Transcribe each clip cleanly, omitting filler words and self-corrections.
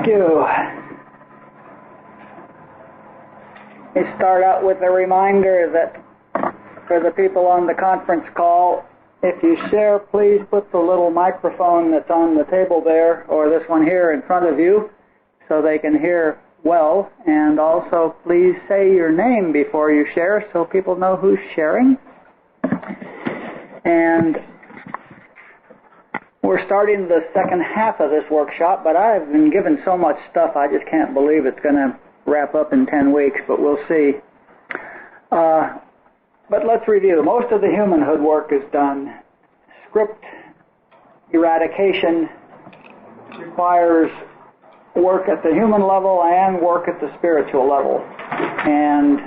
Thank you. Let me start out with a reminder that for the people on the conference call, if you share, please put the little microphone that's on the table there, or this one here in front of you, so they can hear well. And also, please say your name before you share so people know who's sharing. And we're starting the second half of this workshop, but I've been given so much stuff I just can't believe it's going to wrap up in 10 weeks, but we'll see. But let's review. Most of the humanhood work is done. Script eradication requires work at the human level and work at the spiritual level. And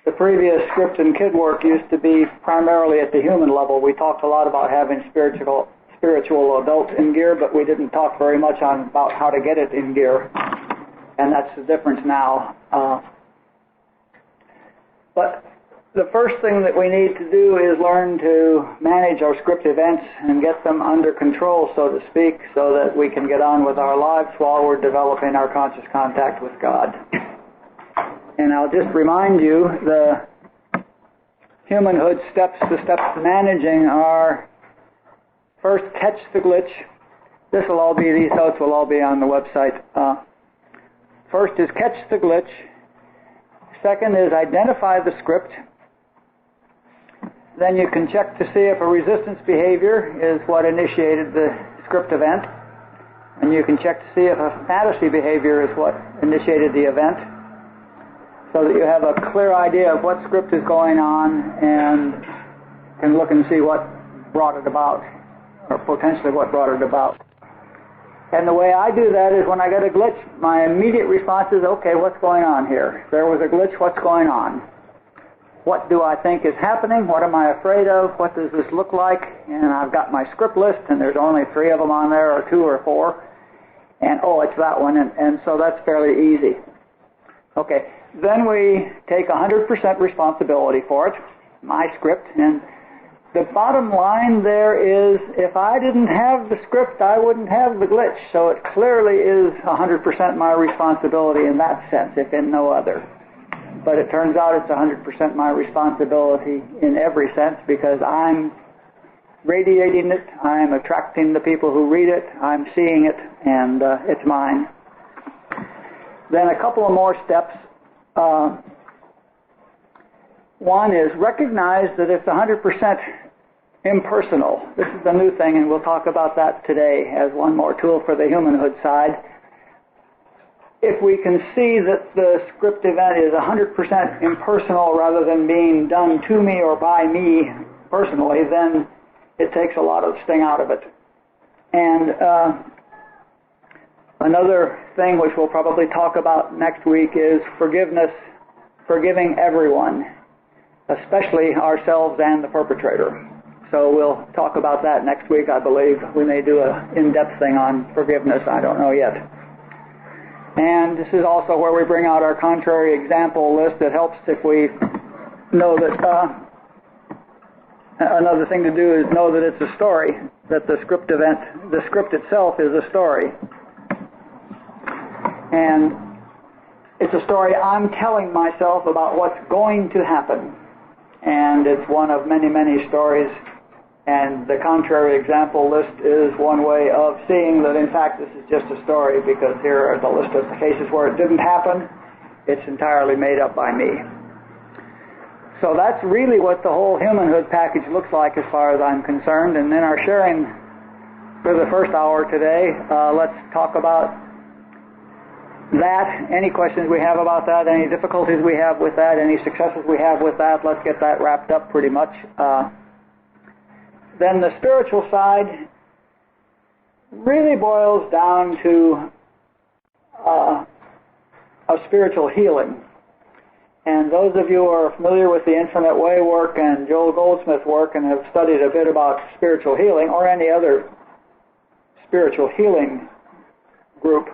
the previous script and kid work used to be primarily at the human level. We talked a lot about having spiritual adults in gear, but we didn't talk very much about how to get it in gear. And that's the difference now. But the first thing that we need to do is learn to manage our script events and get them under control, so to speak, so that we can get on with our lives while we're developing our conscious contact with God. And I'll just remind you, the humanhood steps, the steps to managing are, first, catch the glitch. These notes will all be on the website. First is catch the glitch. Second is identify the script. Then you can check to see if a resistance behavior is what initiated the script event. And you can check to see if a fantasy behavior is what initiated the event, so that you have a clear idea of what script is going on and can look and see what brought it about, or potentially what brought it about. And the way I do that is when I get a glitch, my immediate response is, okay, what's going on here? If there was a glitch, what's going on? What do I think is happening? What am I afraid of? What does this look like? And I've got my script list, and there's only 3 of them on there, or 2 or 4. And, oh, it's that one, and so that's fairly easy. Okay, then we take 100% responsibility for it, my script, and the bottom line there is, if I didn't have the script, I wouldn't have the glitch. So it clearly is 100% my responsibility in that sense, if in no other. But it turns out it's 100% my responsibility in every sense, because I'm radiating it, I'm attracting the people who read it, I'm seeing it, and it's mine. Then a couple of more steps. One is recognize that it's 100% impersonal. This is the new thing, and we'll talk about that today as one more tool for the humanhood side. If we can see that the script event is 100% impersonal rather than being done to me or by me personally, then it takes a lot of sting out of it. And another thing which we'll probably talk about next week is forgiveness, forgiving everyone, especially ourselves and the perpetrator. So we'll talk about that next week, I believe. We may do an in-depth thing on forgiveness. I don't know yet. And this is also where we bring out our contrary example list. It helps if we know that another thing to do is know that it's a story, that the script itself is a story. And it's a story I'm telling myself about what's going to happen. And it's one of many, many stories. And the contrary example list is one way of seeing that, in fact, this is just a story, because here are the list of the cases where it didn't happen. It's entirely made up by me. So that's really what the whole humanhood package looks like as far as I'm concerned. And in our sharing for the first hour today, let's talk about that. Any questions we have about that, any difficulties we have with that, any successes we have with that, let's get that wrapped up pretty much. Then the spiritual side really boils down to a spiritual healing. And those of you who are familiar with the Infinite Way work and Joel Goldsmith work and have studied a bit about spiritual healing, or any other spiritual healing group,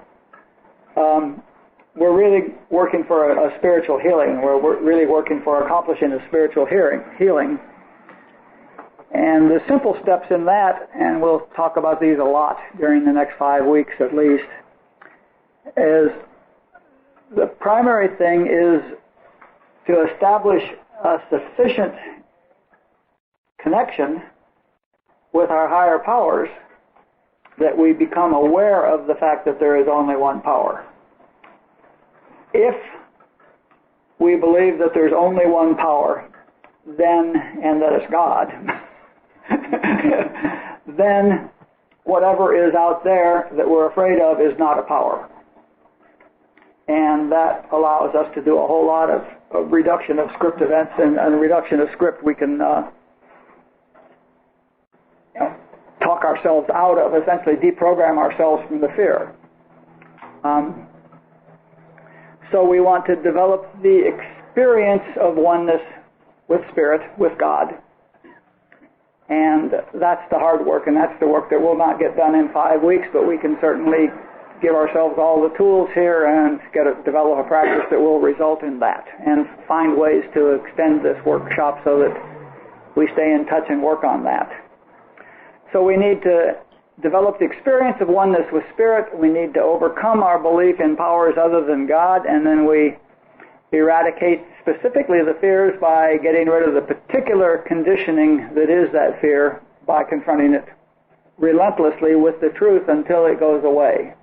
we're really working for a spiritual healing. We're really working for accomplishing a spiritual healing. And the simple steps in that, and we'll talk about these a lot during the next 5 weeks at least, is the primary thing is to establish a sufficient connection with our higher powers that we become aware of the fact that there is only one power. If we believe that there's only one power, then, and that it's God, then whatever is out there that we're afraid of is not a power. And that allows us to do a whole lot of reduction of script events, and reduction of script we can talk ourselves out of, essentially deprogram ourselves from the fear. So we want to develop the experience of oneness with Spirit, with God. And that's the hard work, and that's the work that will not get done in 5 weeks, but we can certainly give ourselves all the tools here and develop a practice that will result in that, and find ways to extend this workshop so that we stay in touch and work on that. So we need to develop the experience of oneness with Spirit. We need to overcome our belief in powers other than God, and then we eradicate specifically the fears by getting rid of the particular conditioning that is that fear by confronting it relentlessly with the truth until it goes away,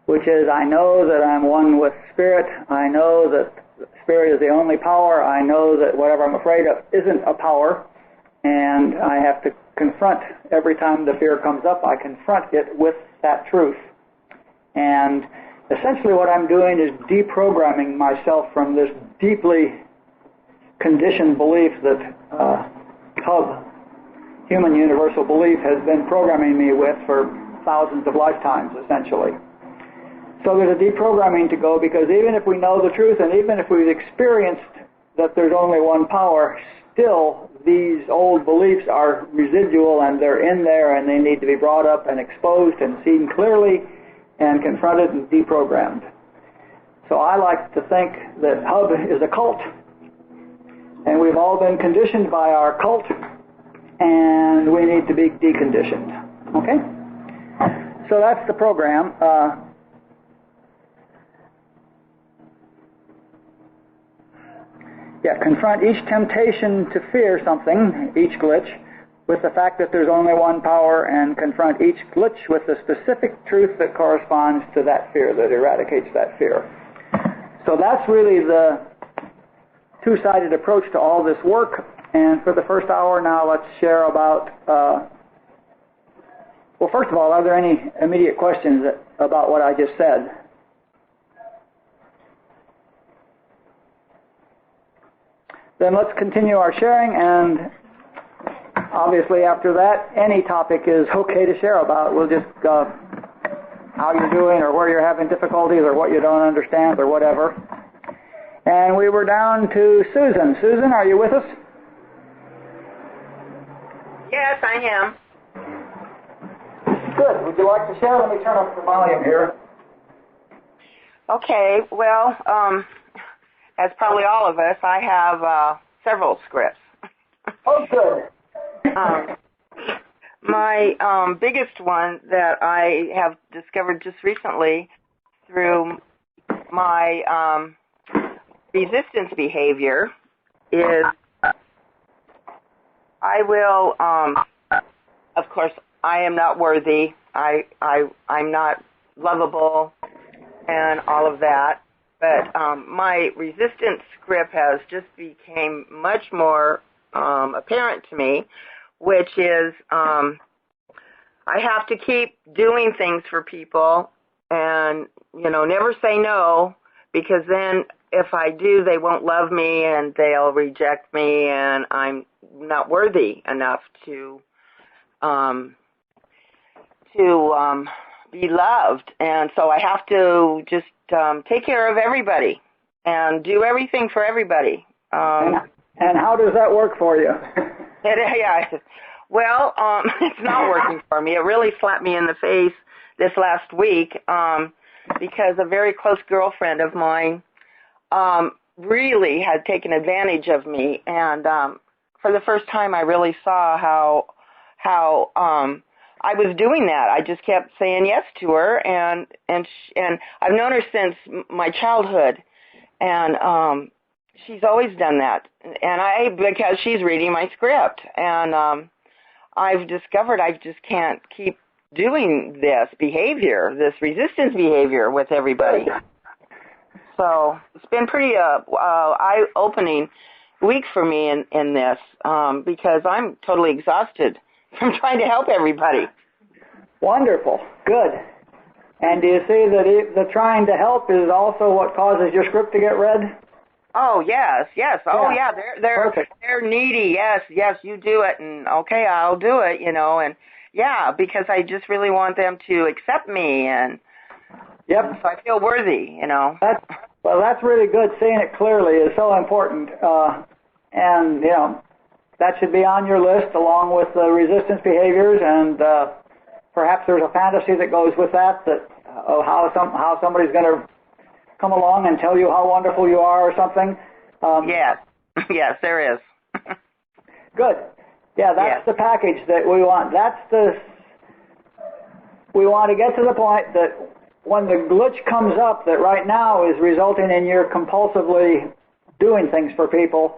which is, I know that I'm one with Spirit. I know that Spirit is the only power. I know that whatever I'm afraid of isn't a power, and I have to confront every time the fear comes up. I confront it with that truth. And essentially what I'm doing is deprogramming myself from this deeply conditioned belief that Hub, human universal belief, has been programming me with for thousands of lifetimes, essentially. So there's a deprogramming to go, because even if we know the truth, and even if we've experienced that there's only one power, still these old beliefs are residual, and they're in there, and they need to be brought up and exposed and seen clearly and confronted and deprogrammed. So I like to think that Hub is a cult, and we've all been conditioned by our cult, and we need to be deconditioned. Okay? So that's the program. Confront each temptation to fear something, each glitch, with the fact that there's only one power, and confront each glitch with the specific truth that corresponds to that fear, that eradicates that fear. So that's really the two-sided approach to all this work. And for the first hour now, let's share about, well, first of all, are there any immediate questions about what I just said? Then let's continue our sharing, and obviously after that, any topic is okay to share about. We'll just, how you're doing, or where you're having difficulties, or what you don't understand, or whatever. And we were down to Susan. Susan, are you with us? Yes, I am. Good. Would you like to share? Let me turn up the volume here. Okay, well, as probably all of us, I have several scripts. Oh, good. My biggest one that I have discovered just recently through my resistance behavior is I will, of course, I am not worthy. I'm not lovable and all of that. But my resistance script has just became much more apparent to me, which is I have to keep doing things for people and, never say no, because then if I do, they won't love me and they'll reject me, and I'm not worthy enough to be loved. And so I have to just take care of everybody and do everything for everybody. And how does that work for you? Well, it's not working for me. It really slapped me in the face this last week because a very close girlfriend of mine really had taken advantage of me. And for the first time, I really saw how I was doing that. I just kept saying yes to her, and I've known her since my childhood, and she's always done that. And because she's reading my script, and I've discovered I just can't keep doing this behavior, this resistance behavior with everybody. So it's been pretty eye-opening week for me in this, because I'm totally exhausted from trying to help everybody. Wonderful. Good. And do you see that the trying to help is also what causes your script to get read? Oh, yes. Oh, yeah. They're needy. Yes, you do it, and okay, I'll do it, and yeah, because I just really want them to accept me, and yep. So I feel worthy, That's really good. Seeing it clearly is so important, and that should be on your list along with the resistance behaviors, and perhaps there's a fantasy that goes with that of how somebody's going to come along and tell you how wonderful you are or something. Yes, there is. Good. Yeah, that's the package that we want. We want to get to the point that when the glitch comes up that right now is resulting in your compulsively doing things for people,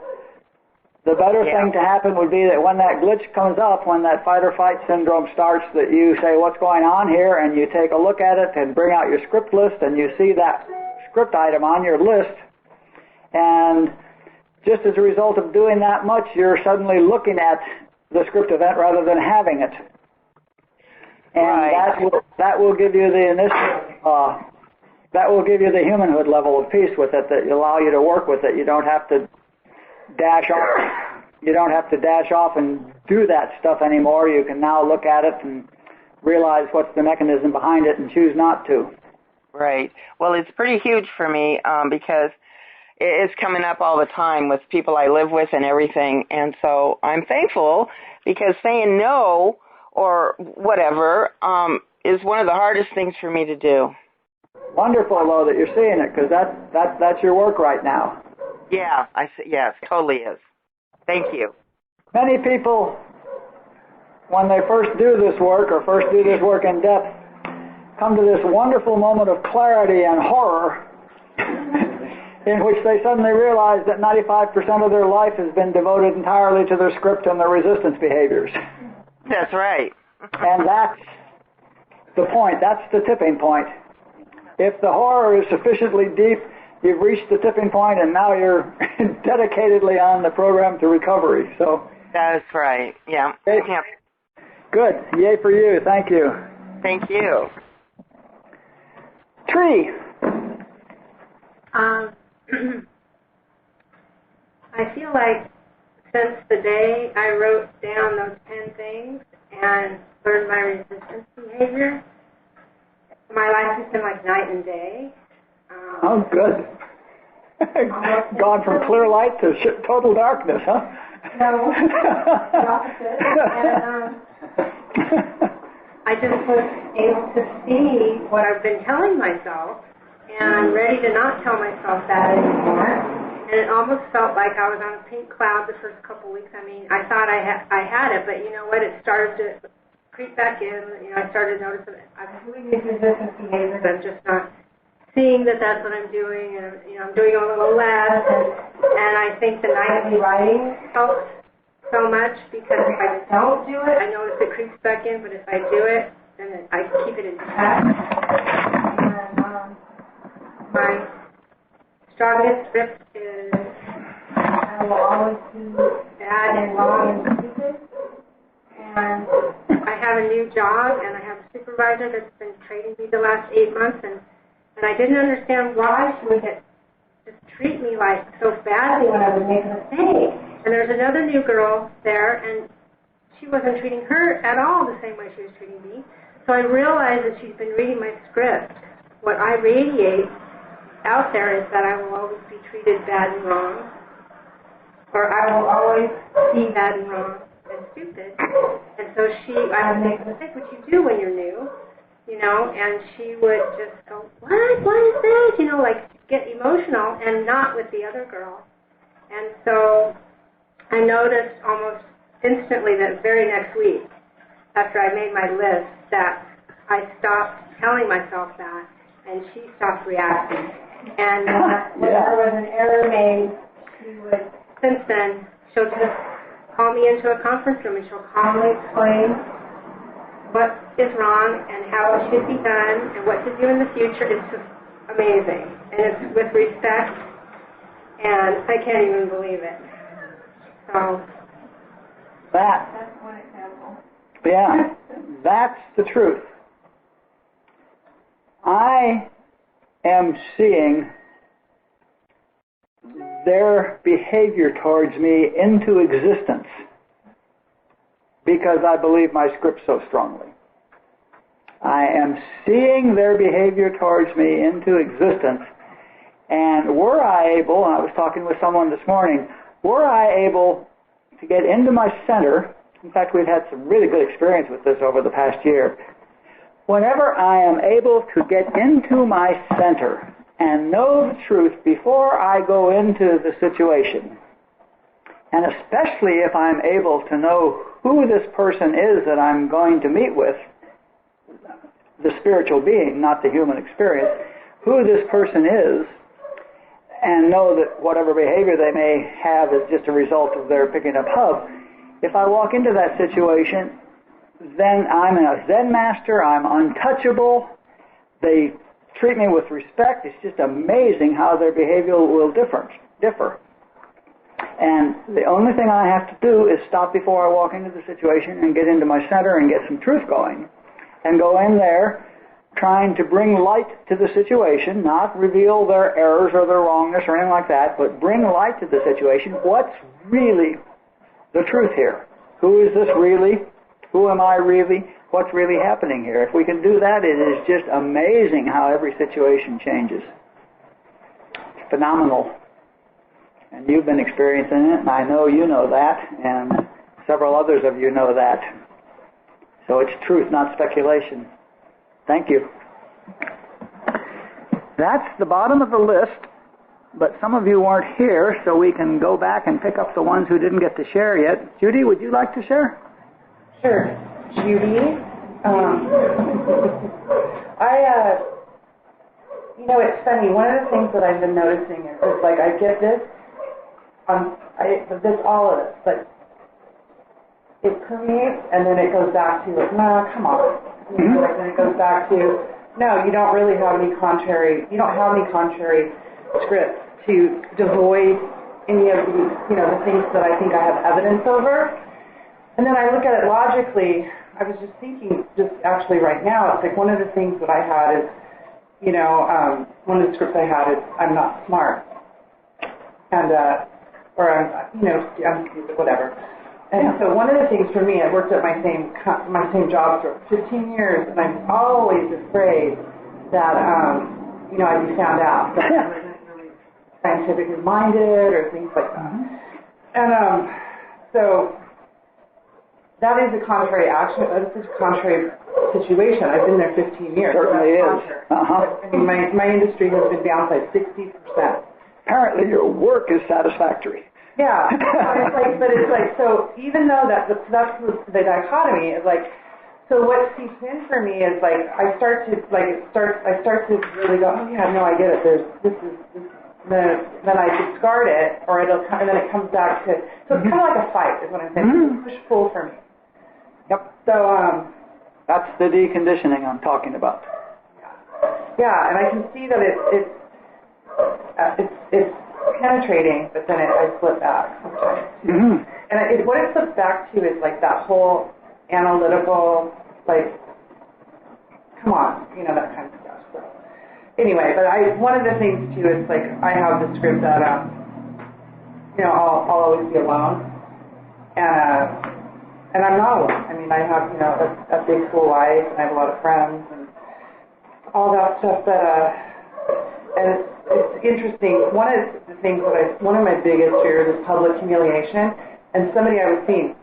the better thing to happen would be that when that glitch comes up, when that fight or flight syndrome starts, that you say, what's going on here? And you take a look at it and bring out your script list, and you see that script item on your list. And just as a result of doing that much, you're suddenly looking at the script event rather than having it. And that will give you the initial, that will give you the humanhood level of peace with it, that allow you to work with it. You don't have to dash off. You don't have to dash off and do that stuff anymore. You can now look at it and realize what's the mechanism behind it and choose not to. Right. Well, it's pretty huge for me because it's coming up all the time with people I live with and everything. And so I'm thankful, because saying no or whatever is one of the hardest things for me to do. Wonderful, though, that you're seeing it, because that's your work right now. Yeah, yes, totally is. Thank you. Many people, when they first do this work or first do this work in depth, come to this wonderful moment of clarity and horror in which they suddenly realize that 95% of their life has been devoted entirely to their script and their resistance behaviors. That's right. And that's the point. That's the tipping point. If the horror is sufficiently deep, you've reached the tipping point, and now you're dedicatedly on the program to recovery. So that's right. Yeah. Yeah. Good. Yay for you. Thank you. Thank you. Tree. I feel like since the day I wrote down those 10 things and learned my resistance behavior, my life has been like night and day. Oh, good. Gone from clear light to total darkness, huh? No, the opposite. And I just was able to see what I've been telling myself, and I'm ready to not tell myself that anymore. And it almost felt like I was on a pink cloud the first couple weeks. I mean, I thought I had it, but you know what? It started to creep back in. I started noticing I'm doing these resistance behaviors. I'm just not seeing that that's what I'm doing, and I'm doing a little less. And I think the nightly writing helps so much, because if I don't do it, I notice it creeps back in. But if I do it, then I keep it in check. And my strongest script is I will always do bad and wrong and stupid. And I have a new job, and I have a supervisor that's been training me the last 8 months, and I didn't understand why she would just treat me like so badly when I would make a mistake. And there's another new girl there, and she wasn't treating her at all the same way she was treating me. So I realized that she's been reading my script. What I radiate out there is that I will always be treated bad and wrong, or I will always be bad and wrong and stupid. And so I would make a mistake, which you do when you're new, and she would just go, what is this? Like get emotional, and not with the other girl. And so I noticed almost instantly that very next week after I made my list, that I stopped telling myself that, and she stopped reacting. And when there was an error made, she would, since then, she'll just call me into a conference room and she'll calmly explain what is wrong and how it should be done and what to do in the future. It's just amazing. And it's with respect, and I can't even believe it. So that's one example. Yeah, that's the truth. I am seeing their behavior towards me into existence because I believe my script so strongly. I am seeing their behavior towards me into existence, and were I able, and I was talking with someone this morning, were I able to get into my center, in fact we've had some really good experience with this over the past year, whenever I am able to get into my center and know the truth before I go into the situation, and especially if I'm able to know who this person is that I'm going to meet with, the spiritual being, not the human experience, who this person is, and know that whatever behavior they may have is just a result of their picking up hub, if I walk into that situation, then I'm a Zen master, I'm untouchable, they treat me with respect. It's just amazing how their behavior will differ. And the only thing I have to do is stop before I walk into the situation and get into my center and get some truth going. And go in there trying to bring light to the situation, not reveal their errors or their wrongness or anything like that, but bring light to the situation. What's really the truth here? Who is this really? Who am I really? What's really happening here? If we can do that, it is just amazing how every situation changes. It's phenomenal. And you've been experiencing it, and I know you know that, and several others of you know that. So it's truth, not speculation. Thank you. That's the bottom of the list, but some of you weren't here, so we can go back and pick up the ones who didn't get to share yet. Judy, would you like to share? Sure. Judy, it's funny. One of the things that I've been noticing is like I get this, all of it, but it permeates and then it goes back to like, nah, come on. Like then it goes back to, no, you don't have any contrary scripts to devoid any of these, the things that I think I have evidence over. And then I look at it logically. I was just thinking, just actually right now, it's like one of the things that I had is, one of the scripts I had is, I'm not smart. And, or I'm stupid, whatever. And so one of the things for me, I worked at my same job for 15 years, and I'm always afraid that, I'd be found out, that I wasn't really scientifically minded or things like that. And so that is a contrary action. This is a contrary situation. I've been there 15 years. Certainly is. I mean, my industry has been down by 60%. Apparently your work is satisfactory. Yeah. It's like, so even though that's the dichotomy, is like, so what seeps in for me is like, I start to really go, oh yeah, no, I get it. Then I discard it, and then it comes back to, so it's kind of like a fight, is what I'm saying. It's push-pull for me. Yep. So, that's the deconditioning I'm talking about. Yeah, and I can see that it's penetrating, but then I slip back sometimes. And what it slips back to is like that whole analytical, like, come on, that kind of stuff. So anyway, but one of the things too is like I have the script that I'll always be alone, and I'm not alone. I mean, I have a big full life, and I have a lot of friends and all that stuff. And it's interesting. One of the things one of my biggest fears is public humiliation, and somebody I was seeing,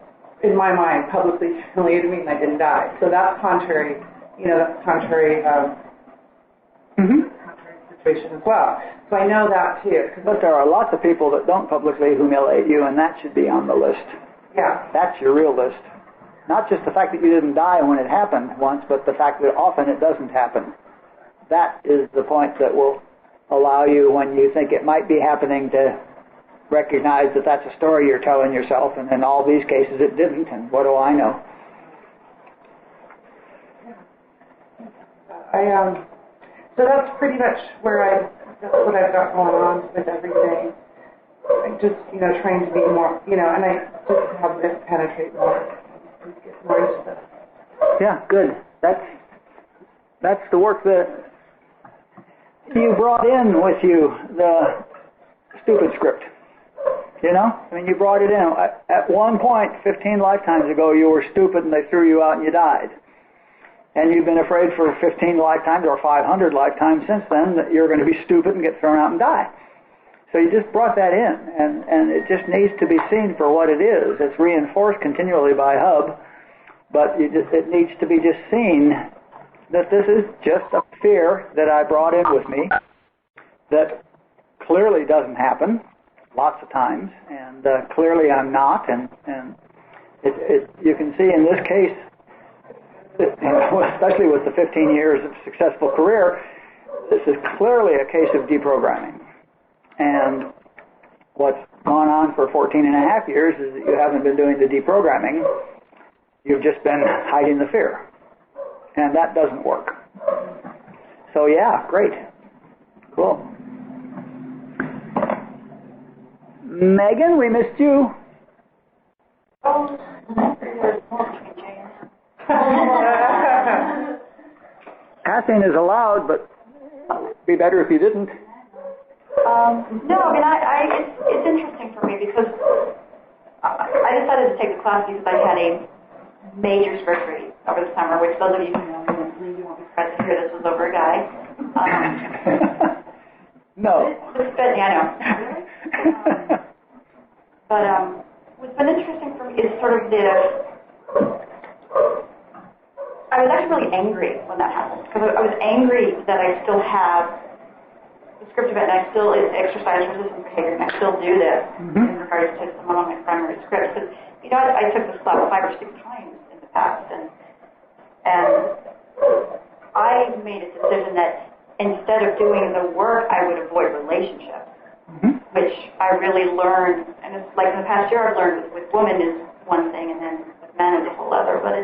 in my mind, publicly humiliated me, and I didn't die. So that's contrary. That's contrary. Situation as well. So I know that too. But there are lots of people that don't publicly humiliate you, and that should be on the list. Yeah. That's your real list. Not just the fact that you didn't die when it happened once, but the fact that often it doesn't happen. That is the point that will allow you, when you think it might be happening, to recognize that that's a story you're telling yourself, and in all these cases it didn't, and what do I know? So that's pretty much that's what I've got going on with everything. I just, trying to be more, and I just have this penetrate more, get more into this. Yeah, good. That's the work that you brought in with you, the stupid script. You brought it in. At one point, 15 lifetimes ago, you were stupid and they threw you out and you died. And you've been afraid for 15 lifetimes or 500 lifetimes since then that you're going to be stupid and get thrown out and die. So you just brought that in, and it just needs to be seen for what it is. It's reinforced continually by Hub, but it needs to be just seen that this is just a fear that I brought in with me that clearly doesn't happen lots of times, and clearly I'm not, and you can see in this case, especially with the 15 years of successful career, this is clearly a case of deprogramming. And what's gone on for 14 and a half years is that you haven't been doing the deprogramming. You've just been hiding the fear. And that doesn't work. So yeah, great. Cool. Megan, we missed you. Passing is allowed, but it'd be better if you didn't. No, it's interesting for me because I decided to take the class because I had a major surgery over the summer, which those of you who know me, you won't be surprised to hear this was over a guy. No. Yeah, I know. But what's been interesting for me is sort of I was actually really angry when that happened because I was angry that I still have the script event, and I still exercise resistant behavior, and I still do this in regards to some of my primary scripts. But I took this class 5 or 6 times in the past, and I made a decision that instead of doing the work, I would avoid relationships, which I really learned. And it's like in the past year, I've learned with women is one thing, and then with men is a whole other. But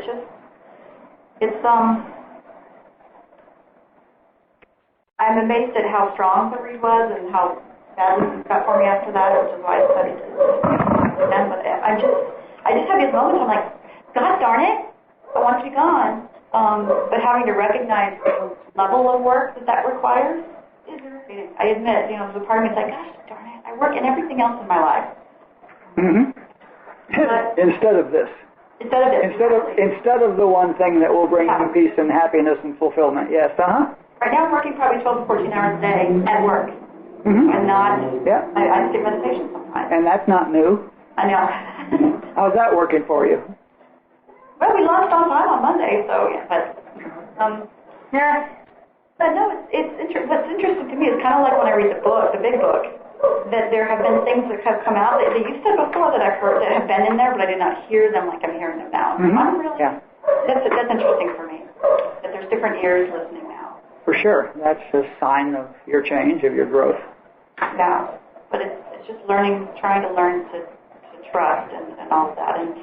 I'm amazed at how strong the read was and how badly it got for me after that, which is why I studied it again. But I just have these moments. I'm like, God darn it, I want to be gone. But having to recognize the level of work that requires is irritating. I admit, there's a part of me that's like, gosh darn it, I work in everything else in my life. Instead of this. Instead of the one thing that will bring you peace and happiness and fulfillment. Yes, Right now I'm working probably 12 to 14 hours a day at work. I'm not, I take meditation sometimes. And that's not new. I know. How's that working for you? Well, we launched on time on Monday, so But no, what's interesting to me is kind of like when I read the book, the big book, that there have been things that have come out that you said before that I've heard that have been in there, but I did not hear them like I'm hearing them now. I'm really, that's interesting for me, that there's different ears listening now. For sure. That's a sign of your change, of your growth. Yeah. But it's just trying to learn to trust and all of that. And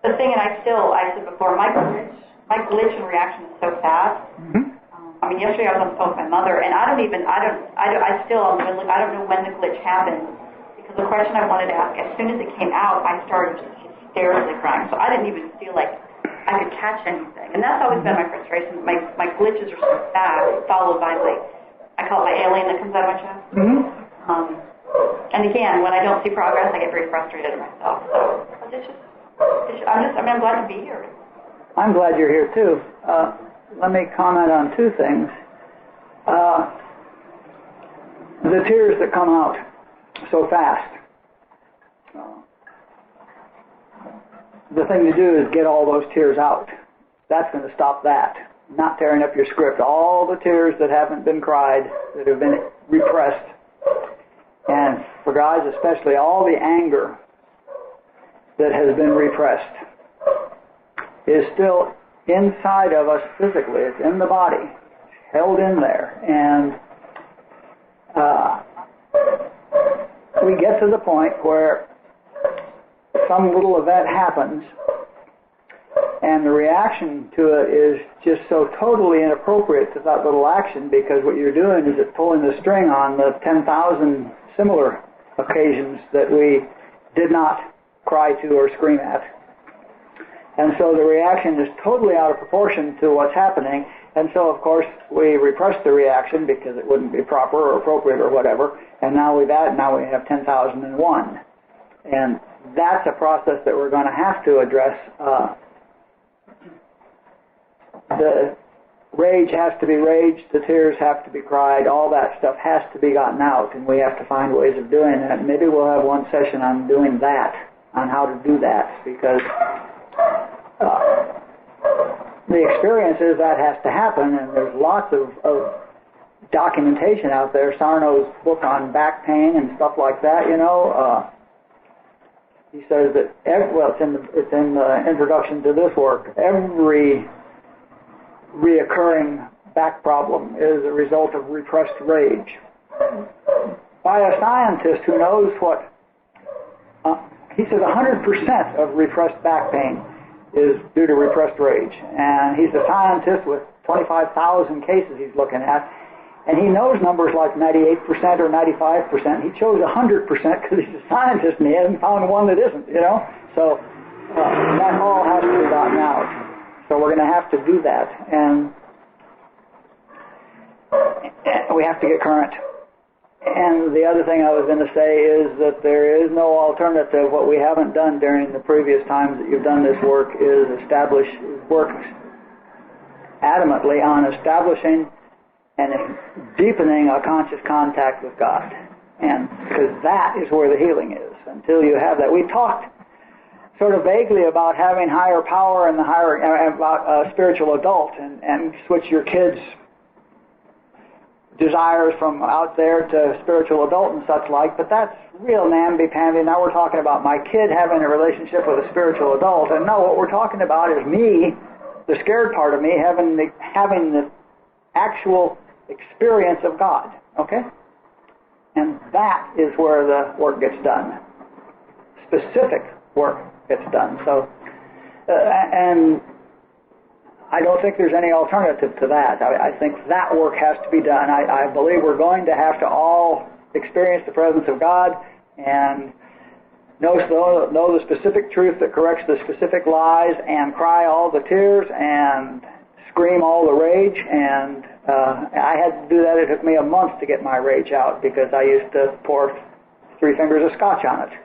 the thing, and I said before, my glitch and reaction is so fast. Yesterday I was on the phone with my mother, and I don't know when the glitch happened, because the question I wanted to ask, as soon as it came out, I started just hysterically crying. So I didn't even feel like I could catch anything. And that's always been my frustration. My glitches are so fast, followed by I call it my alien that comes out of my chest. And again, when I don't see progress, I get very frustrated at myself. So I'm glad to be here. I'm glad you're here too. Let me comment on 2 things. The tears that come out so fast. The thing to do is get all those tears out. That's going to stop that. Not tearing up your script. All the tears that haven't been cried, that have been repressed. And for guys especially, all the anger that has been repressed. is still inside of us physically. It's in the body, held in there. And we get to the point where some little event happens, and the reaction to it is just so totally inappropriate to that little action, because what you're doing is it's pulling the string on the 10,000 similar occasions that we did not cry to or scream at. And so the reaction is totally out of proportion to what's happening, and so of course we repress the reaction because it wouldn't be proper or appropriate or whatever, and now we have 10,001. And that's a process that we're going to have to address. The rage has to be raged, the tears have to be cried, all that stuff has to be gotten out, and we have to find ways of doing that. Maybe we'll have one session on doing that, on how to do that, because the experience is that has to happen, and there's lots of documentation out there. Sarno's book on back pain and stuff like that, he says that, it's in the introduction to this work, every reoccurring back problem is a result of repressed rage. By a scientist who knows what, he says 100% of repressed back pain is due to repressed rage. And he's a scientist with 25,000 cases he's looking at, and he knows numbers like 98% or 95%. He chose 100% because he's a scientist and he hasn't found one that isn't, So that all has to be gotten out. So we're going to have to do that, and we have to get current. And the other thing I was going to say is that there is no alternative. What we haven't done during the previous times that you've done this work is work adamantly on establishing and deepening a conscious contact with God, and because that is where the healing is. Until you have that, we talked sort of vaguely about having higher power and about a spiritual adult, and switch your kids' desires from out there to spiritual adult and such like, but that's real namby-pamby. Now we're talking about my kid having a relationship with a spiritual adult, and no, what we're talking about is me, the scared part of me, having the actual experience of God, okay? And that is where the work gets done. Specific work gets done. So, and I don't think there's any alternative to that. I think that work has to be done. I believe we're going to have to all experience the presence of God and know the specific truth that corrects the specific lies, and cry all the tears and scream all the rage. And I had to do that. It took me a month to get my rage out because I used to pour 3 fingers of scotch on it.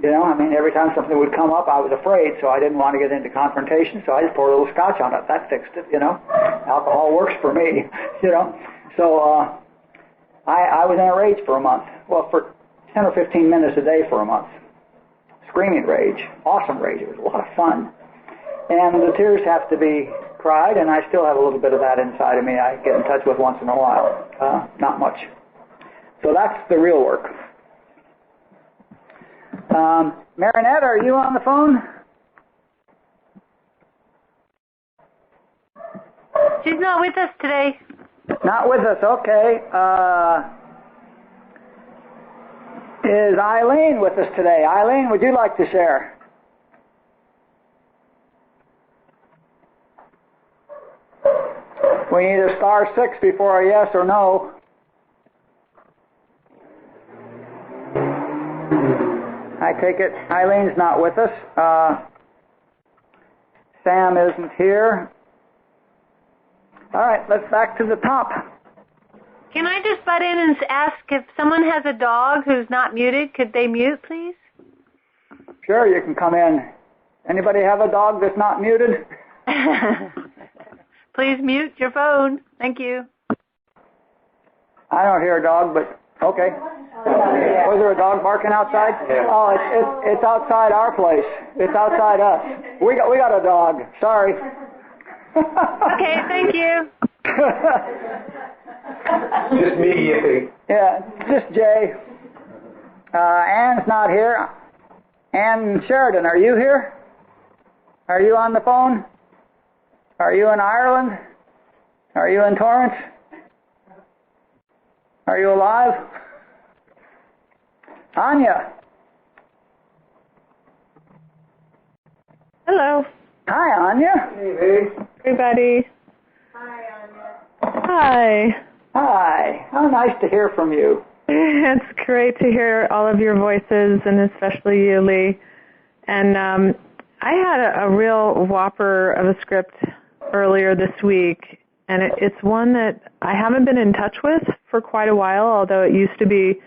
Every time something would come up, I was afraid, so I didn't want to get into confrontation, so I just poured a little scotch on it. That fixed it, Alcohol works for me, So I was in a rage for a month. Well, for 10 or 15 minutes a day for a month. Screaming rage. Awesome rage. It was a lot of fun. And the tears have to be cried, and I still have a little bit of that inside of me I get in touch with once in a while. Not much. So that's the real work. Marinette, are you on the phone? She's not with us today. Not with us, okay. Is Eileen with us today? Eileen, would you like to share? We need a *6 before a yes or no. I take it Eileen's not with us. Sam isn't here. All right, let's back to the top. Can I just butt in and ask if someone has a dog who's not muted, could they mute, please? Sure, you can come in. Anybody have a dog that's not muted? Please mute your phone. Thank you. I don't hear a dog, but okay. Was there a dog barking outside? Yeah. Oh, it's outside our place. It's outside us. We got a dog. Sorry. Okay, thank you. Just me, you think? Yeah, just Jay. Ann's not here. Ann Sheridan, are you here? Are you on the phone? Are you in Ireland? Are you in Torrance? Are you alive? Anya. Hello. Hi, Anya. Hey, Everybody. Hi, Anya. Hi. Hi. How nice to hear from you. It's great to hear all of your voices, and especially you, Lee. And I had a real whopper of a script earlier this week, and it's one that I haven't been in touch with for quite a while, although it used to be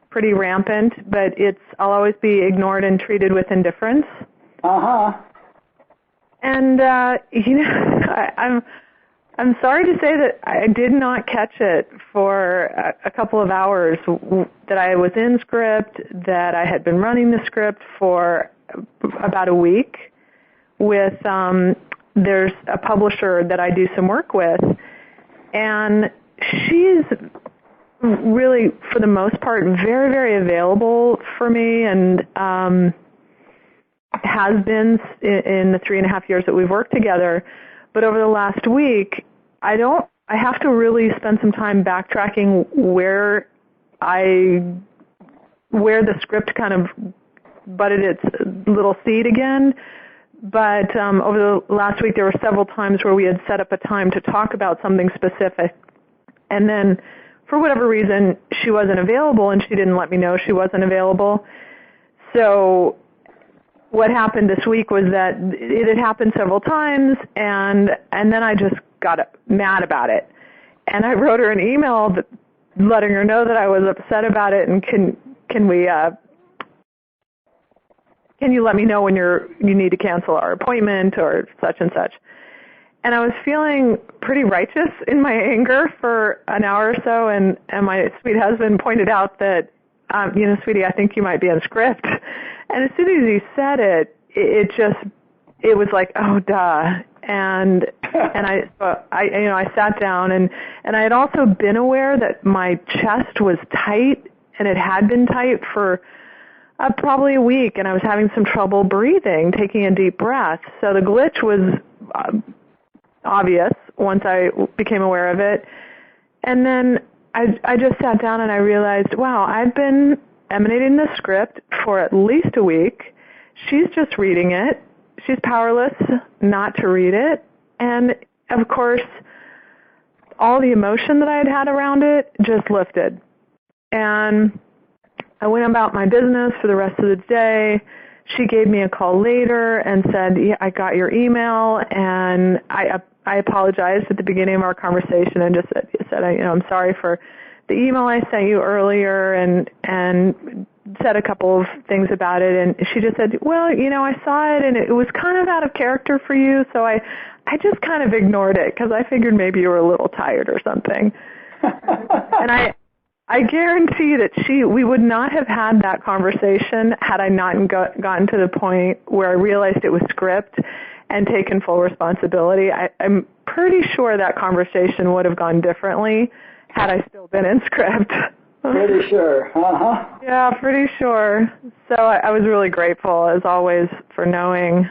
pretty rampant, but I'll always be ignored and treated with indifference. Uh-huh. And, I'm sorry to say that I did not catch it for a couple of hours, that I was in script, that I had been running the script for about a week with, there's a publisher that I do some work with, and she's really, for the most part, very, very available for me, and has been in the 3.5 years that we've worked together. But over the last week, I have to really spend some time backtracking where the script kind of butted its little seed again. But over the last week, there were several times where we had set up a time to talk about something specific. And then, for whatever reason, she wasn't available, and she didn't let me know she wasn't available. So what happened this week was that it had happened several times, and then I just got mad about it. And I wrote her an email letting her know that I was upset about it, and can you let me know when you need to cancel our appointment or such and such. And I was feeling pretty righteous in my anger for an hour or so, and my sweet husband pointed out that, sweetie, I think you might be in script. And as soon as he said it, it was like, oh, duh. And I sat down, and I had also been aware that my chest was tight, and it had been tight for probably a week, and I was having some trouble breathing, taking a deep breath. So the glitch was obvious once I became aware of it. And then I just sat down and I realized, wow, I've been emanating this script for at least a week. She's just reading it. She's powerless not to read it. And, of course, all the emotion that I had around it just lifted. And I went about my business for the rest of the day. She gave me a call later and said, yeah, I got your email, and I apologized at the beginning of our conversation and just said I'm sorry for the email I sent you earlier, and said a couple of things about it. And she just said, well, I saw it, and it was kind of out of character for you, so I just kind of ignored it because I figured maybe you were a little tired or something. And I guarantee that we would not have had that conversation had I not gotten to the point where I realized it was script and taken full responsibility. I'm pretty sure that conversation would have gone differently had I still been in script. Pretty sure. Uh-huh. Yeah, pretty sure. So I was really grateful, as always, for knowing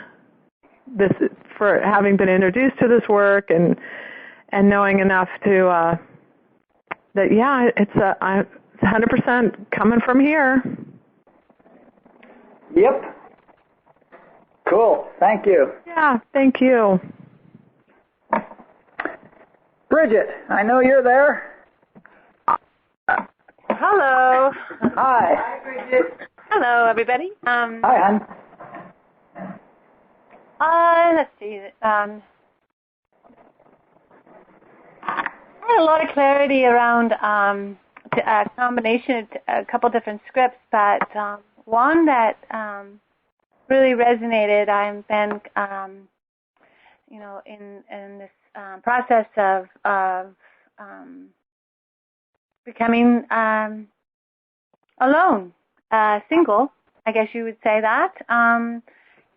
this, for having been introduced to this work and knowing enough to that, yeah, it's 100% coming from here. Yep. Cool. Thank you. Yeah, thank you. Bridget, I know you're there. Hello. Hi. Hi, Bridget. Hello, everybody. Hi, hon. Let's see. I had a lot of clarity around a combination of a couple different scripts, but one that really resonated. I've been, in this process of becoming alone, single, I guess you would say that,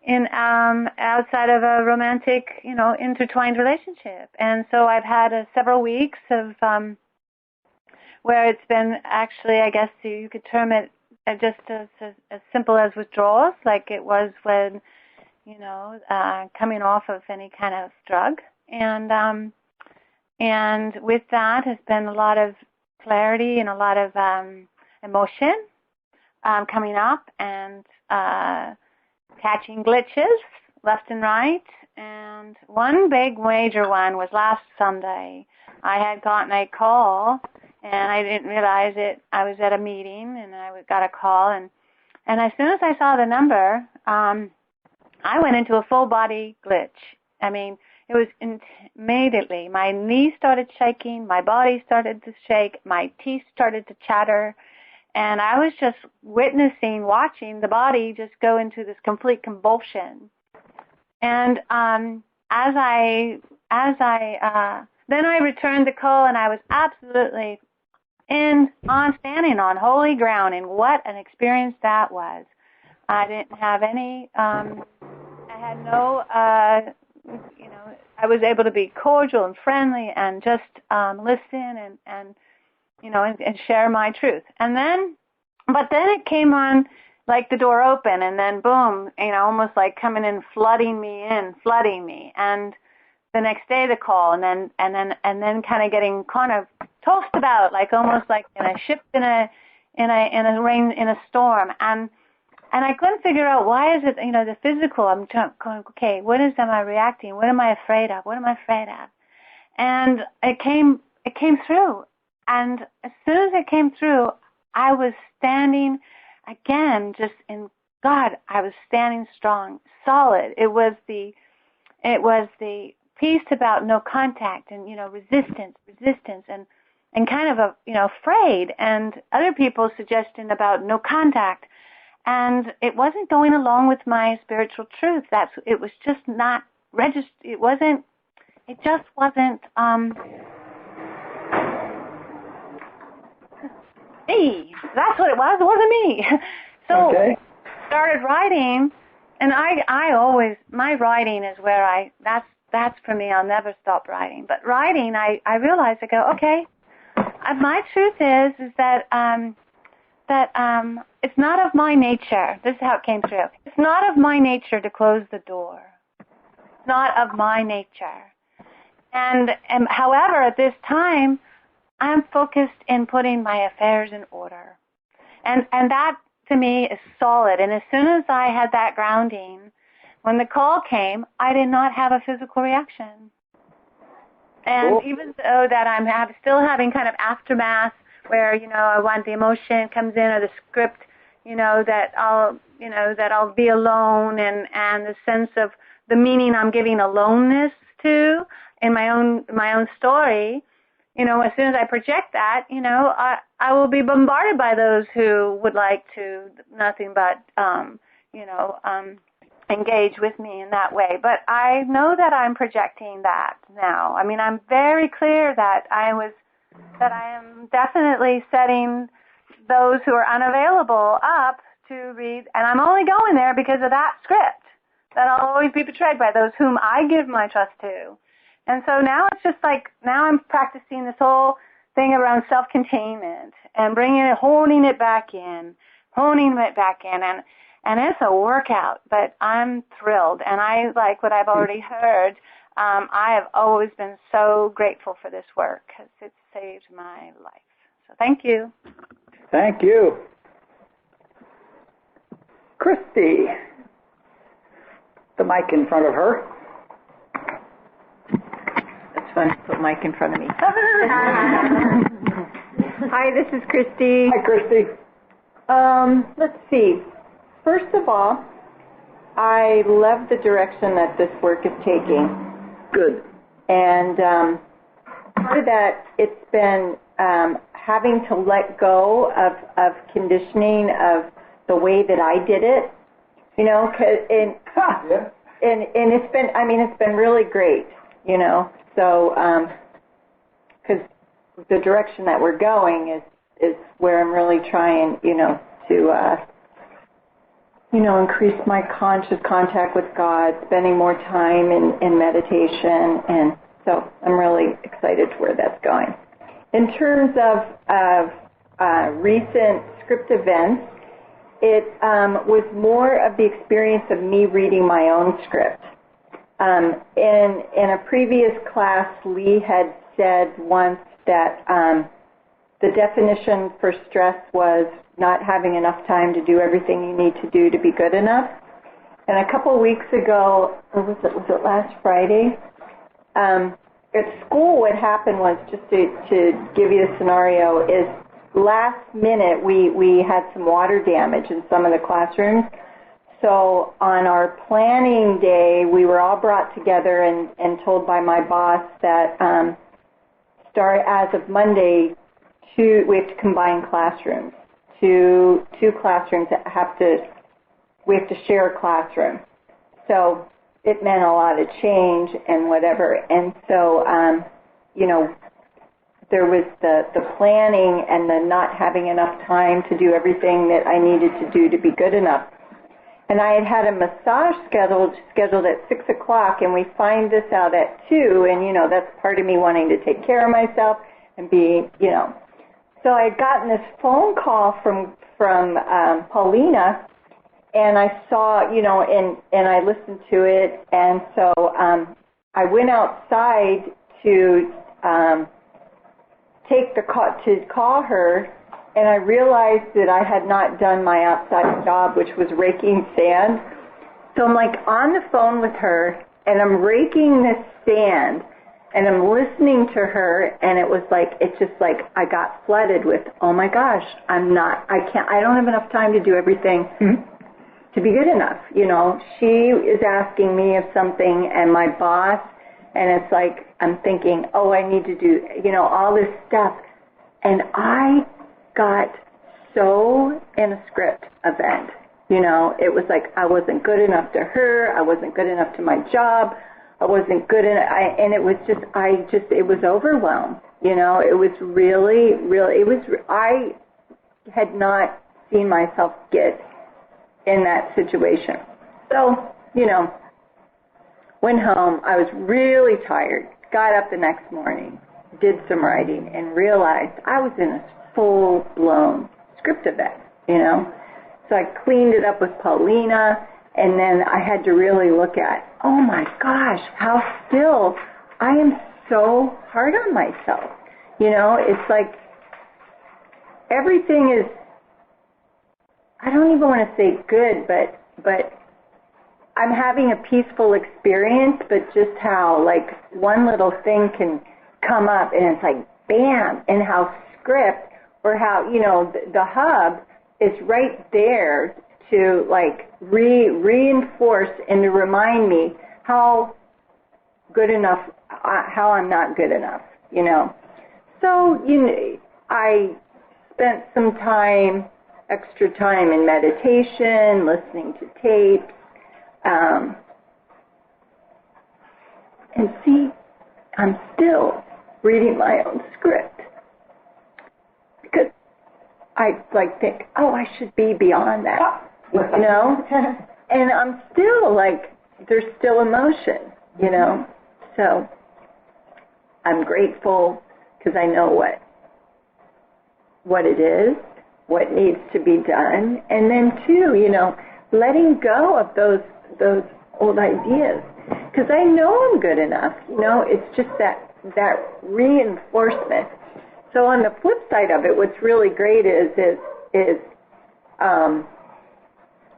in outside of a romantic, intertwined relationship. And so I've had several weeks of where it's been actually, I guess you could term it just as simple as withdrawals, like it was when coming off of any kind of drug. And with that has been a lot of clarity and a lot of emotion coming up, and catching glitches left and right. And one big major one was last Sunday. I had gotten a call, and I didn't realize it. I was at a meeting, and I got a call, and as soon as I saw the number, I went into a full-body glitch. I mean, it was immediately. My knees started shaking, my body started to shake, my teeth started to chatter, and I was just watching the body just go into this complete convulsion. And then I returned the call, and I was absolutely standing on holy ground, and what an experience that was. I didn't have any, I had no, I was able to be cordial and friendly and just listen and share my truth. But then it came on like the door open, and then boom, almost like coming in, flooding me. And the next day the call, and then kind of getting kind of tossed about, like almost like in a ship in a storm. And I couldn't figure out, why is it, the physical, I'm going, okay, am I reacting? What am I afraid of? And it came through. And as soon as it came through, I was standing again, just in God, I was standing strong, solid. It was the piece about no contact and, resistance and kind of afraid, and other people's suggestion about no contact. And it wasn't going along with my spiritual truth. It was just not registered. It just wasn't, me. That's what it was. It wasn't me. So okay. Started writing, and I always, my writing is where that's for me. I'll never stop writing. But writing, I realized, I go, okay, my truth is that it's not of my nature. This is how it came through. It's not of my nature to close the door. It's not of my nature. And however, at this time, I'm focused in putting my affairs in order. And that, to me, is solid. And as soon as I had that grounding, when the call came, I did not have a physical reaction. And cool. Even though that I'm still having kind of aftermath, where, I want the emotion comes in, or the script, that I'll be alone, and the sense of the meaning I'm giving aloneness to in my own story, as soon as I project that, I will be bombarded by those who would like to nothing but, engage with me in that way. But I know that I'm projecting that now. I mean, I'm very clear that I am definitely setting those who are unavailable up to read, and I'm only going there because of that script, that I'll always be betrayed by those whom I give my trust to. And so now it's just like, now I'm practicing this whole thing around self-containment and honing it back in, and it's a workout, but I'm thrilled, and I like what I've already heard. I have always been so grateful for this work, because it's saved my life. So thank you. Thank you. Christy, the mic in front of her. It's fun to put mic in front of me. Hi, this is Christy. Hi, Christy. Let's see. First of all, I love the direction that this work is taking. Good. And part of that, it's been having to let go of conditioning of the way that I did it, and it's been really great, so because the direction that we're going is where I'm really trying, to increase my conscious contact with God, spending more time in meditation, and so I'm really excited to where that's going. In terms of recent script events, it was more of the experience of me reading my own script. In a previous class, Lee had said once that the definition for stress was not having enough time to do everything you need to do to be good enough. And a couple weeks ago, or was it last Friday? At school, what happened was, just to give you the scenario, is last minute we had some water damage in some of the classrooms. So on our planning day, we were all brought together and told by my boss that start as of Monday, we have to combine classrooms. Two classrooms we have to share a classroom. So it meant a lot of change and whatever. And so, there was the planning and the not having enough time to do everything that I needed to do to be good enough. And I had a massage scheduled at 6 o'clock, and we find this out at 2, and, that's part of me wanting to take care of myself and be, So I had gotten this phone call from Paulina, and I saw, and I listened to it, and so I went outside to call her, and I realized that I had not done my outside job, which was raking sand. So I'm like on the phone with her, and I'm raking this sand, and I'm listening to her, and it was like, it's just like I got flooded with, oh my gosh, I don't have enough time to do everything to be good enough. She is asking me of something, and my boss, and it's like, I'm thinking, oh, I need to do, all this stuff. And I got so in a script event. It was like I wasn't good enough to her. I wasn't good enough to my job. I wasn't good enough. And it was just, it was overwhelmed. It was really, I had not seen myself get in that situation. So, went home. I was really tired. Got up the next morning, did some writing, and realized I was in a full-blown script event, So I cleaned it up with Paulina, and then I had to really look at, oh my gosh, how still I am so hard on myself. It's like everything is, I don't even want to say good, but I'm having a peaceful experience, but just how, like, one little thing can come up, and it's like, bam, and how script, or how, the hub is right there to, like, reinforce and to remind me how good enough, how I'm not good enough, So, I spent some extra time in meditation, listening to tapes, and see, I'm still reading my own script. Because I think, oh, I should be beyond that, And I'm still there's still emotion, So I'm grateful because I know what it is, what needs to be done, and then too, letting go of those old ideas, because I know I'm good enough. It's just that reinforcement. So on the flip side of it, what's really great is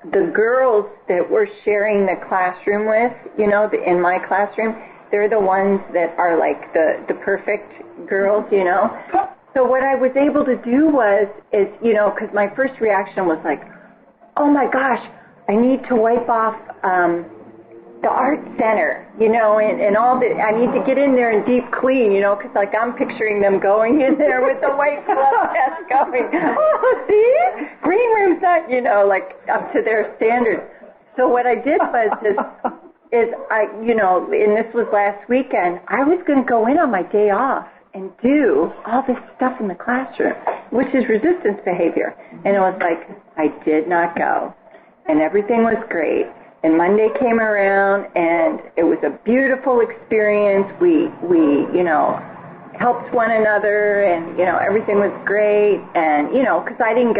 the girls that we're sharing the classroom with, in my classroom, they're the ones that are like the perfect girls, So what I was able to do is because my first reaction was like, oh my gosh, I need to wipe off the art center, and all the, I need to get in there and deep clean, because I'm picturing them going in there with the white glove test going, oh, see, green room's not, up to their standards. So what I did is I, and this was last weekend, I was going to go in on my day off and do all this stuff in the classroom, which is resistance behavior. And it was like, I did not go. And everything was great. And Monday came around, and it was a beautiful experience. We helped one another, and, everything was great. And, because I didn't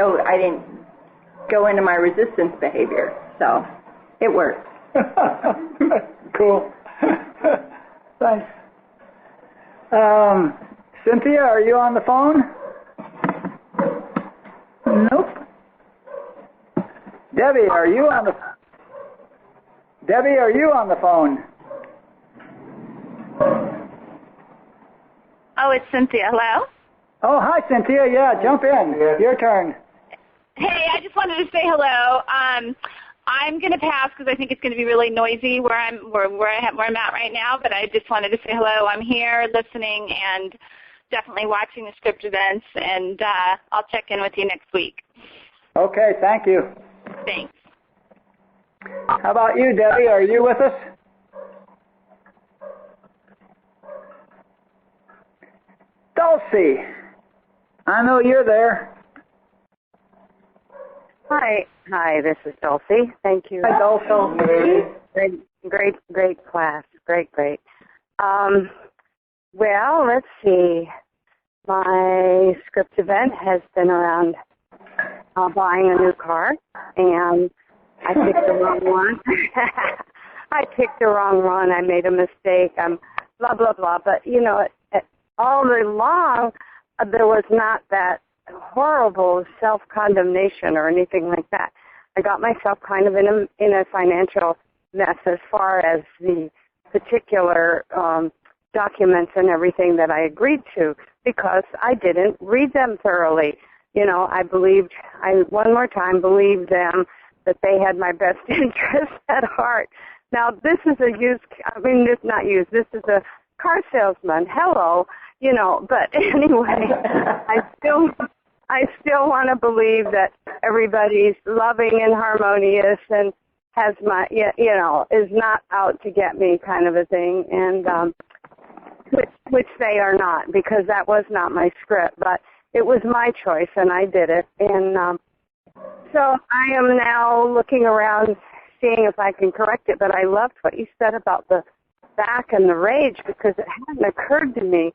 go into my resistance behavior. So it works. Cool. Thanks. Cynthia, are you on the phone? Nope. Debbie, are you on the phone? Oh, it's Cynthia. Hello? Oh, hi, Cynthia. Yeah, jump in. Your turn. Hey, I just wanted to say hello. I'm going to pass because I think it's going to be really noisy where I'm at right now, but I just wanted to say hello. I'm here listening and definitely watching the script events, and I'll check in with you next week. Okay, thank you. Thanks. How about you, Debbie? Are you with us? Dulcie, I know you're there. Hi, this is Dulcie. Thank you. Hi, Dulcie. Great class. Great. Well, let's see. My script event has been around buying a new car, and I picked the wrong one. I made a mistake. Blah, blah, blah. But, all along, there was not that horrible self-condemnation or anything like that. I got myself kind of in a financial mess as far as the particular documents and everything that I agreed to because I didn't read them thoroughly. I one more time believed them that they had my best interest at heart. Now, this is this is a car salesman. Hello, but anyway, I still want to believe that everybody's loving and harmonious and has is not out to get me kind of a thing, and which they are not, because that was not my script, but it was my choice and I did it. And so I am now looking around seeing if I can correct it, but I loved what you said about the back and the rage because it hadn't occurred to me.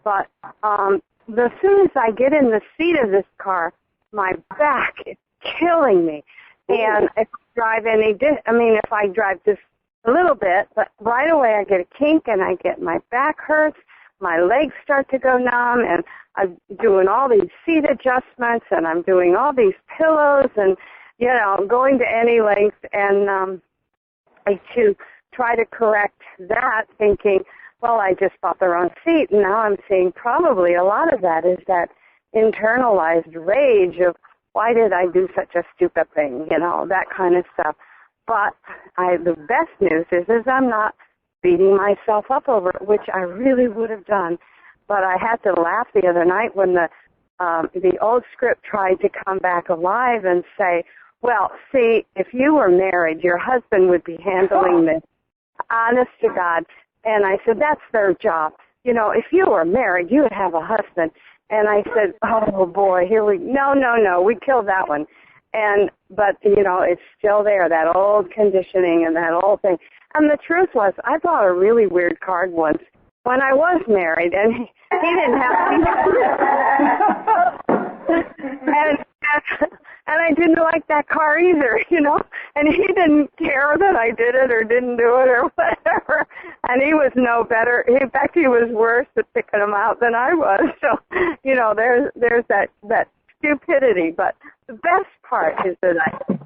But as soon as I get in the seat of this car, my back is killing me. And if I drive just a little bit, but right away I get a kink and I get my back hurts, my legs start to go numb, and I'm doing all these seat adjustments and I'm doing all these pillows and, going to any length and to try to correct that, thinking, well, I just bought the wrong seat, and now I'm seeing probably a lot of that is that internalized rage of why did I do such a stupid thing, that kind of stuff. But the best news is I'm not beating myself up over it, which I really would have done. But I had to laugh the other night when the old script tried to come back alive and say, well, see, if you were married, your husband would be handling this. Honest to God. And I said, that's their job. If you were married, you would have a husband. And I said, oh, boy, no, we killed that one. But it's still there, that old conditioning and that old thing. And the truth was, I bought a really weird card once when I was married, and he didn't have and I didn't like that car either, and he didn't care that I did it or didn't do it or whatever, and he was no better. In fact, he was worse at picking them out than I was. So, there's that stupidity. But the best part is that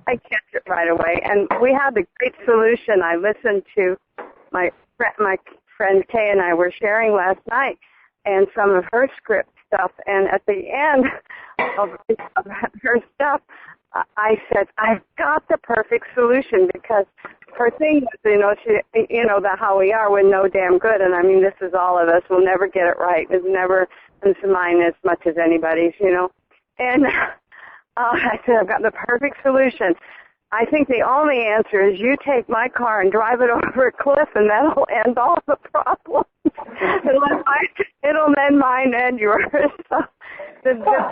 I catch it right away, and we had a great solution. I listened to my friend Kay and I were sharing last night, and some of her script stuff, and at the end of her stuff, I said, I've got the perfect solution, because her thing was, how we are, we're no damn good, and I mean, this is all of us, we'll never get it right, it's never mine as much as anybody's, and I said, I've got the perfect solution. I think the only answer is you take my car and drive it over a cliff, and that'll end all the problems. It'll end mine and yours. So the best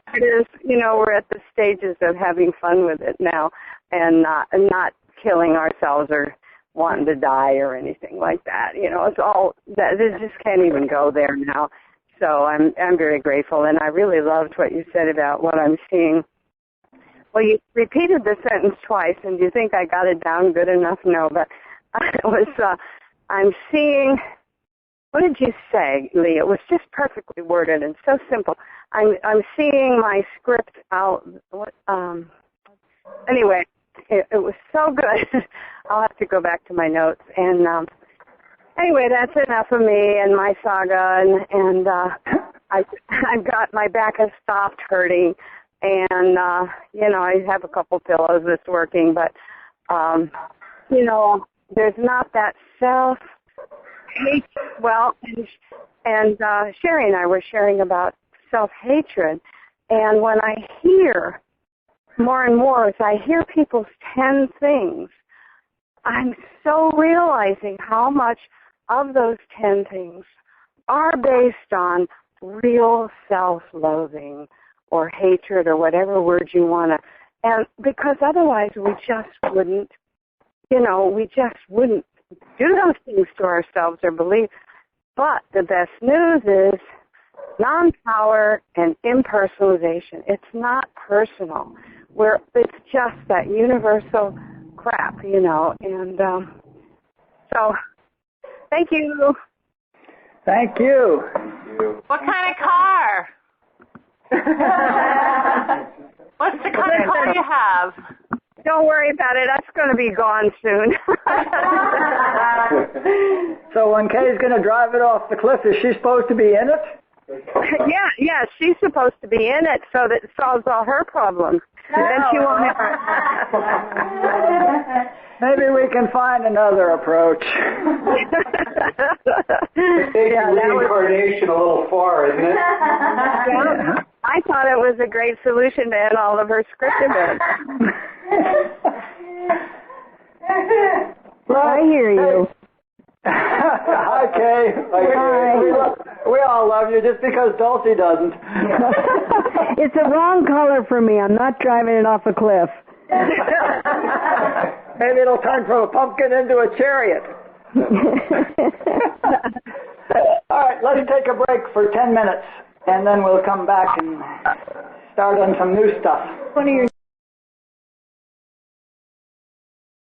part is, we're at the stages of having fun with it now, and not killing ourselves or wanting to die or anything like that. It's all that. It just can't even go there now. So I'm very grateful, and I really loved what you said about what I'm seeing Well, you repeated the sentence twice, and do you think I got it down good enough? No, but it was, I'm seeing, what did you say, Lee? It was just perfectly worded and so simple. I'm seeing my script out. Anyway, it was so good. I'll have to go back to my notes. And anyway, that's enough of me and my saga. And I've got, my back has stopped hurting. And, I have a couple pillows that's working. But, there's not that self-hate. Well, and Sherry and I were sharing about self-hatred. And when I hear more and more, as I hear people's 10 things, I'm so realizing how much of those 10 things are based on real self-loathing or hatred or whatever word you want to. And because otherwise we just wouldn't, do those things to ourselves or believe. But the best news is non-power and impersonalization. It's not personal. It's just that universal crap, And so, thank you. Thank you. What kind of car? What's the kind of car you have? Don't worry about it. That's going to be gone soon. So when Kay's going to drive it off the cliff, is she supposed to be in it? Yeah, she's supposed to be in it so that it solves all her problems. Then she won't Maybe we can find another approach. Taking reincarnation a little far, isn't it? Yeah, I thought it was a great solution to end all of her script events. I hear you. Hi, Kay. Hi. We all love you just because Dulcie doesn't. It's the wrong color for me. I'm not driving it off a cliff. Maybe it'll turn from a pumpkin into a chariot. All right, let's take a break for 10 minutes, and then we'll come back and start on some new stuff. One of your